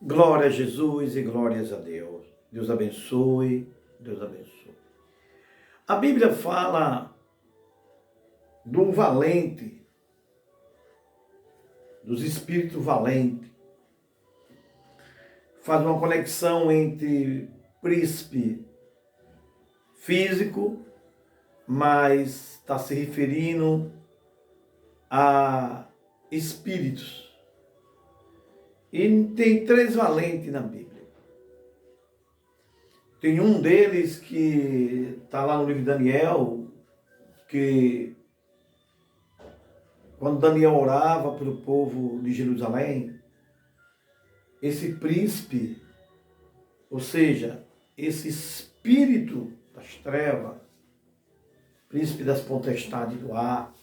Glória a Jesus e glórias a Deus. Deus abençoe, Deus abençoe. A Bíblia fala do valente, dos espíritos valentes. Faz uma conexão entre príncipe físico, mas está se referindo a espíritos. E tem três valentes na Bíblia. Tem um deles que está lá no livro de Daniel, que quando Daniel orava pelo povo de Jerusalém, esse príncipe, ou seja, esse espírito das trevas, príncipe das potestades do ar,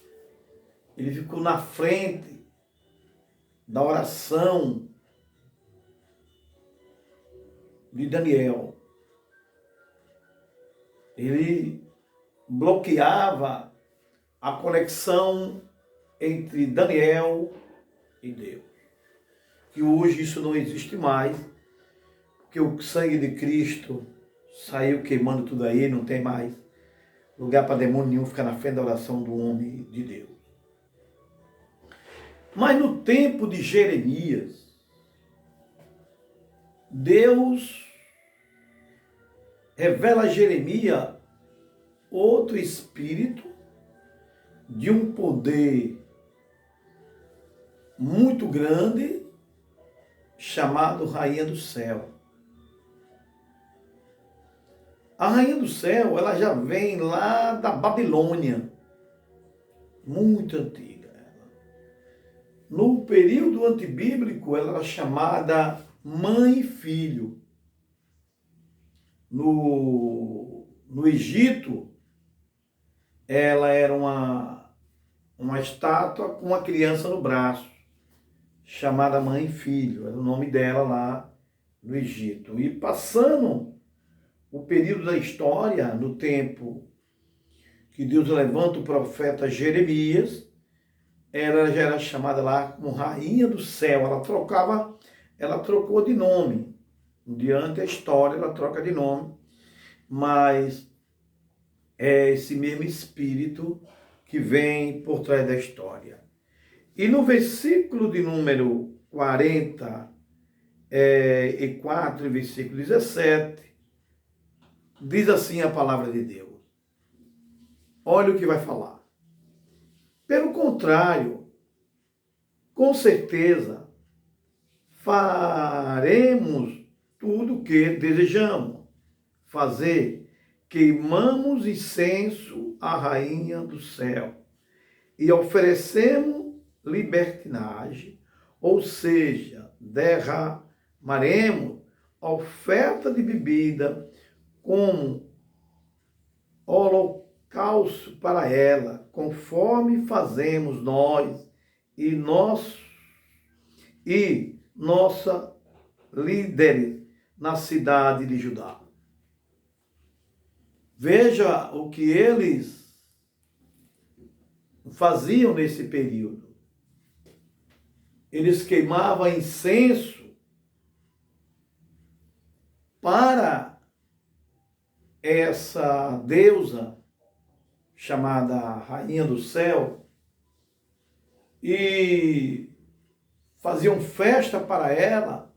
ele ficou na frente da oração de Daniel. Ele bloqueava a conexão entre Daniel e Deus. Que hoje isso não existe mais, porque o sangue de Cristo saiu queimando tudo aí, não tem mais lugar para demônio nenhum ficar na frente da oração do homem de Deus. Mas no tempo de Jeremias, Deus revela a Jeremias outro espírito de um poder muito grande, chamado Rainha do Céu. A Rainha do Céu, ela já vem lá da Babilônia, muito antiga. No período antibíblico, ela era chamada mãe e filho. No Egito, ela era uma estátua com uma criança no braço, chamada mãe e filho, era o nome dela lá no Egito. E passando o período da história, no tempo que Deus levanta o profeta Jeremias, ela já era chamada lá como Rainha do Céu. Ela trocou de nome. Durante a história, ela troca de nome, mas é esse mesmo espírito que vem por trás da história. E no versículo de número 44, versículo 17, diz assim a palavra de Deus. Olha o que vai falar. Pelo contrário, com certeza, faremos tudo o que desejamos fazer. Queimamos incenso à Rainha do Céu e oferecemos libertinagem, ou seja, derramaremos oferta de bebida como holocausto para ela, conforme fazemos nós e nossa líder na cidade de Judá. Veja o que eles faziam nesse período. Eles queimavam incenso para essa deusa chamada Rainha do Céu e faziam festa para ela,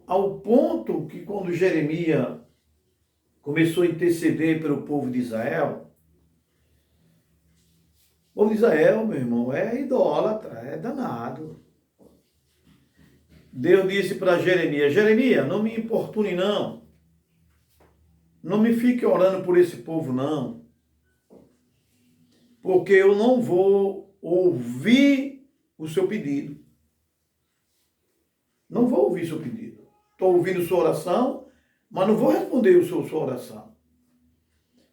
ao ponto que quando Jeremias começou a interceder pelo povo de Israel, o povo de Israel, meu irmão, é idólatra, é danado. Deus disse para Jeremias, Jeremias, não me importune não. Não me fique orando por esse povo não. Porque eu não vou ouvir o seu pedido. Não vou ouvir seu pedido. Estou ouvindo sua oração, mas não vou responder sua oração.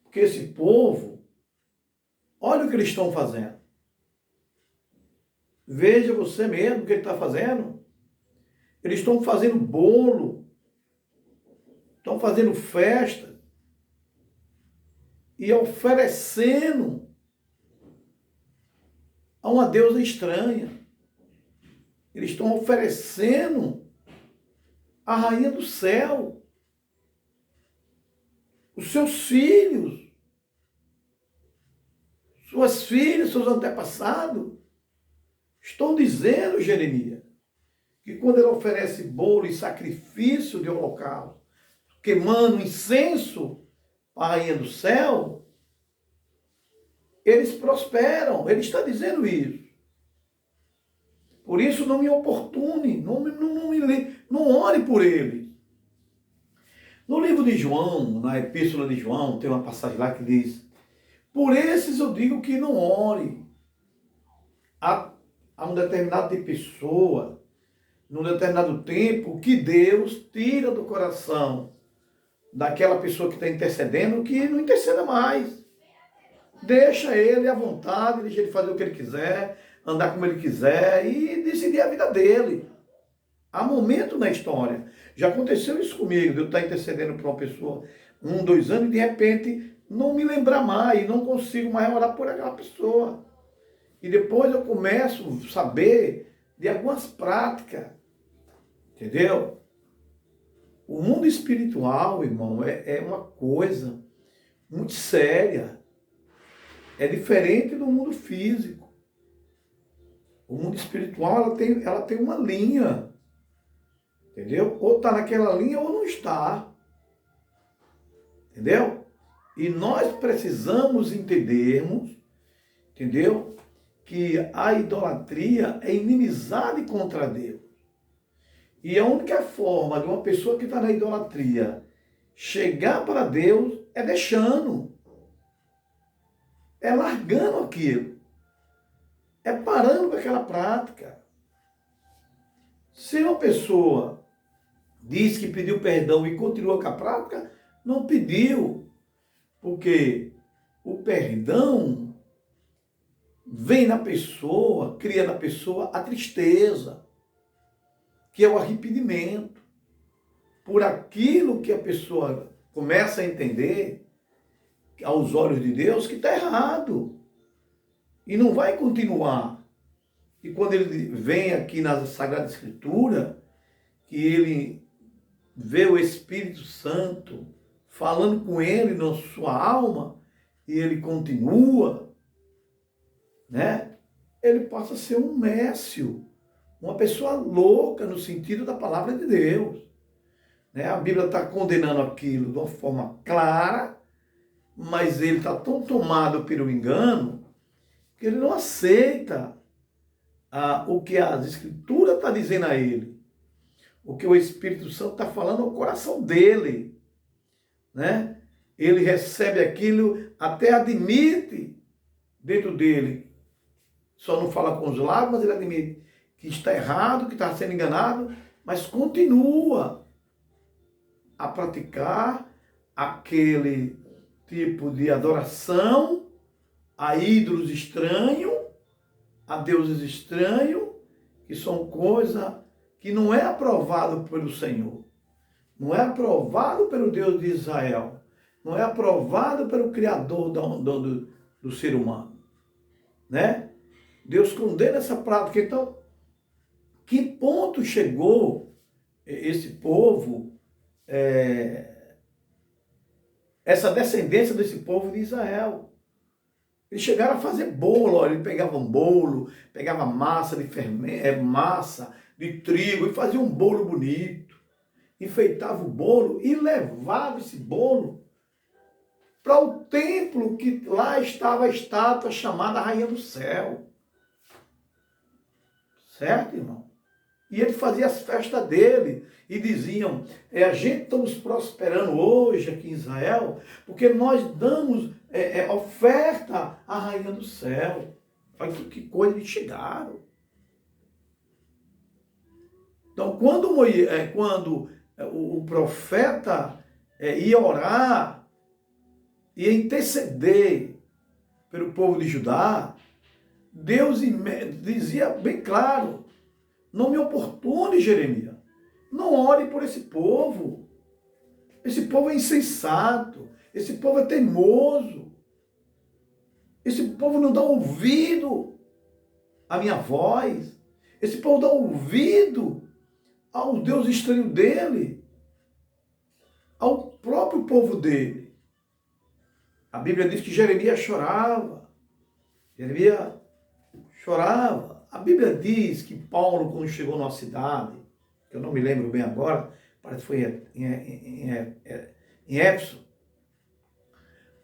Porque esse povo, olha o que eles estão fazendo. Veja você mesmo o que ele está fazendo. Eles estão fazendo bolo, estão fazendo festa e oferecendo a uma deusa estranha. Eles estão oferecendo a rainha do céu, os seus filhos, suas filhas, seus antepassados. Estão dizendo, Jeremias, que quando ele oferece bolo e sacrifício de holocausto, queimando incenso para a rainha do céu, eles prosperam. Ele está dizendo isso. Por isso não me oportune, não ore por eles. No livro de João, na epístola de João, tem uma passagem lá que diz: por esses eu digo que não ore. Há um determinado tipo de pessoa, num determinado tempo, que Deus tira do coração daquela pessoa que está intercedendo, que não interceda mais. Deixa ele à vontade, deixa ele fazer o que ele quiser, andar como ele quiser e decidir a vida dele. Há momento na história. Já aconteceu isso comigo, de eu estar intercedendo por uma pessoa 1, 2 anos e de repente não me lembrar mais, não consigo mais orar por aquela pessoa. E depois eu começo a saber de algumas práticas, entendeu? O mundo espiritual, irmão, é uma coisa muito séria. É diferente do mundo físico. O mundo espiritual, ela tem uma linha. Entendeu? Ou está naquela linha ou não está. Entendeu? E nós precisamos entendermos, entendeu? Que a idolatria é inimizade contra Deus. E a única forma de uma pessoa que está na idolatria chegar para Deus é deixando. É largando aquilo. É parando com aquela prática. Se uma pessoa diz que pediu perdão e continua com a prática, não pediu. Porque o perdão vem na pessoa, cria na pessoa a tristeza, que é o arrependimento por aquilo que a pessoa começa a entender aos olhos de Deus que está errado. E não vai continuar. E quando ele vem aqui na Sagrada Escritura, que ele vê o Espírito Santo falando com ele na sua alma, e ele continua, né? Ele passa a ser um nécio, uma pessoa louca no sentido da palavra de Deus. Né? A Bíblia está condenando aquilo de uma forma clara, mas ele está tão tomado pelo engano que ele não aceita o que as Escrituras estão dizendo a ele. O que o Espírito Santo está falando ao coração dele. Né? Ele recebe aquilo, até admite dentro dele. Só não fala com os lábios, mas ele admite que está errado, que está sendo enganado, mas continua a praticar aquele tipo de adoração a ídolos estranhos, a deuses estranhos, que são coisas que não é aprovado pelo Senhor. Não é aprovado pelo Deus de Israel. Não é aprovado pelo Criador do ser humano. Né? Deus condena essa prática. Então, que ponto chegou esse povo, essa descendência desse povo de Israel? Eles chegaram a fazer bolo, olha, eles pegavam bolo, pegavam massa de fermento, massa de trigo e faziam um bolo bonito. Enfeitava o bolo e levava esse bolo para o templo que lá estava a estátua chamada Rainha do Céu. Certo, irmão? E ele fazia as festas dele e diziam, a gente estamos prosperando hoje aqui em Israel porque nós damos oferta à Rainha do Céu. Olha que coisa eles chegaram. Então, quando o profeta ia orar, ia interceder pelo povo de Judá, Deus dizia bem claro, não me oportune, Jeremias, não ore por esse povo. Esse povo é insensato, esse povo é teimoso, esse povo não dá ouvido à minha voz, Esse povo dá ouvido ao Deus estranho dele, ao próprio povo dele. A Bíblia diz que Jeremias chorava. Jeremias chorava. A Bíblia diz que Paulo, quando chegou numa cidade, que eu não me lembro bem agora, parece que foi em Éfeso,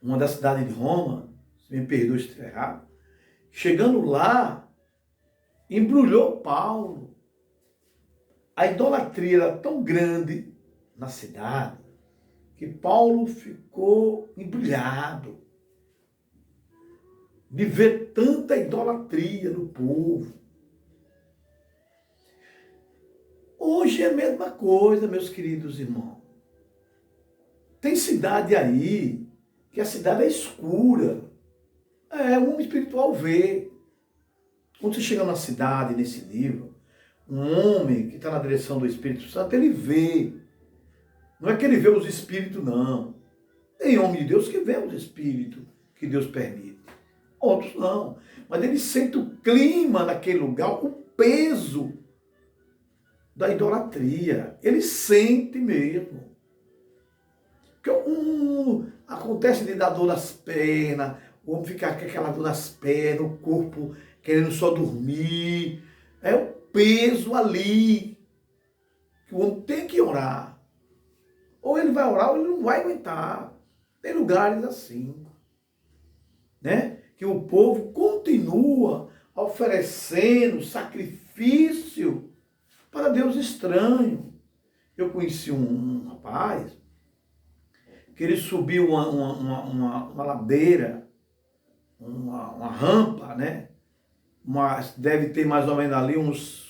uma das cidades de Roma, se me perdoe se estiver errado, chegando lá, embrulhou Paulo. A idolatria era tão grande na cidade que Paulo ficou embrulhado de ver tanta idolatria no povo. Hoje é a mesma coisa, meus queridos irmãos. Tem cidade aí que a cidade é escura. O mundo espiritual vê. Quando você chega na cidade, nesse livro, um homem que está na direção do Espírito Santo, ele vê. Não é que ele vê os espíritos, não. Tem homem de Deus que vê os espíritos que Deus permite. Outros não. Mas ele sente o clima naquele lugar, o peso da idolatria. Ele sente mesmo. Porque acontece de dar dor nas pernas, o homem fica com aquela dor nas pernas, o corpo querendo só dormir. É o peso ali que o homem tem que orar. Ou ele vai orar ou ele não vai aguentar. Tem lugares assim, né? Que o povo continua oferecendo sacrifício para Deus estranho. Eu conheci um rapaz que ele subiu uma ladeira, uma rampa, né? Deve ter mais ou menos ali uns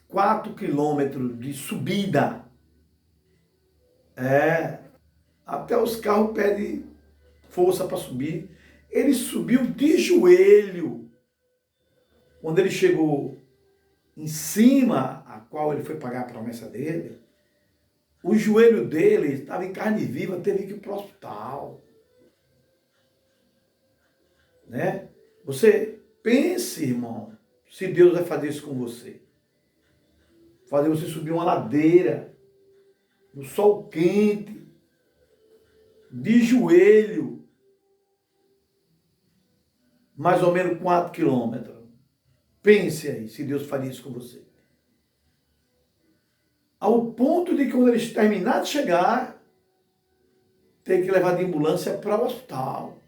4 quilômetros de subida. Até os carros pedem força para subir. Ele subiu de joelho. Quando ele chegou em cima, a qual ele foi pagar a promessa dele, o joelho dele estava em carne viva, teve que ir para o hospital. Né? Você pense, irmão, se Deus vai fazer isso com você. Fazer você subir uma ladeira, no sol quente, de joelho, mais ou menos 4 quilômetros. Pense aí, se Deus faria isso com você. Ao ponto de que quando eles terminar de chegar, tem que levar de ambulância para o hospital.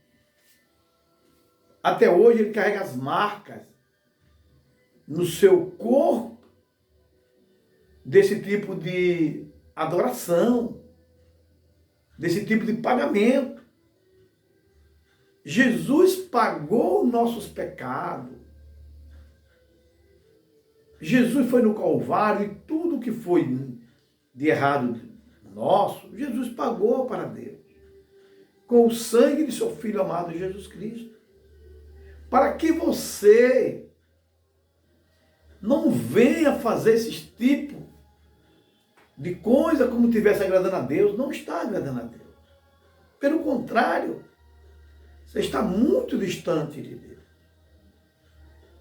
Até hoje ele carrega as marcas no seu corpo desse tipo de adoração, desse tipo de pagamento. Jesus pagou nossos pecados. Jesus foi no Calvário e tudo que foi de errado nosso, Jesus pagou para Deus. Com o sangue de seu Filho amado Jesus Cristo. Para que você não venha fazer esses tipos de coisa como estivesse agradando a Deus. Não está agradando a Deus. Pelo contrário, você está muito distante de Deus.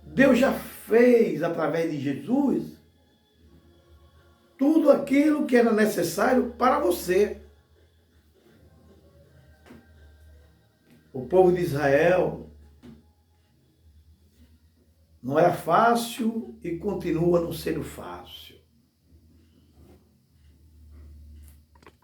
Deus já fez, através de Jesus, tudo aquilo que era necessário para você. O povo de Israel não era fácil e continua não sendo fácil.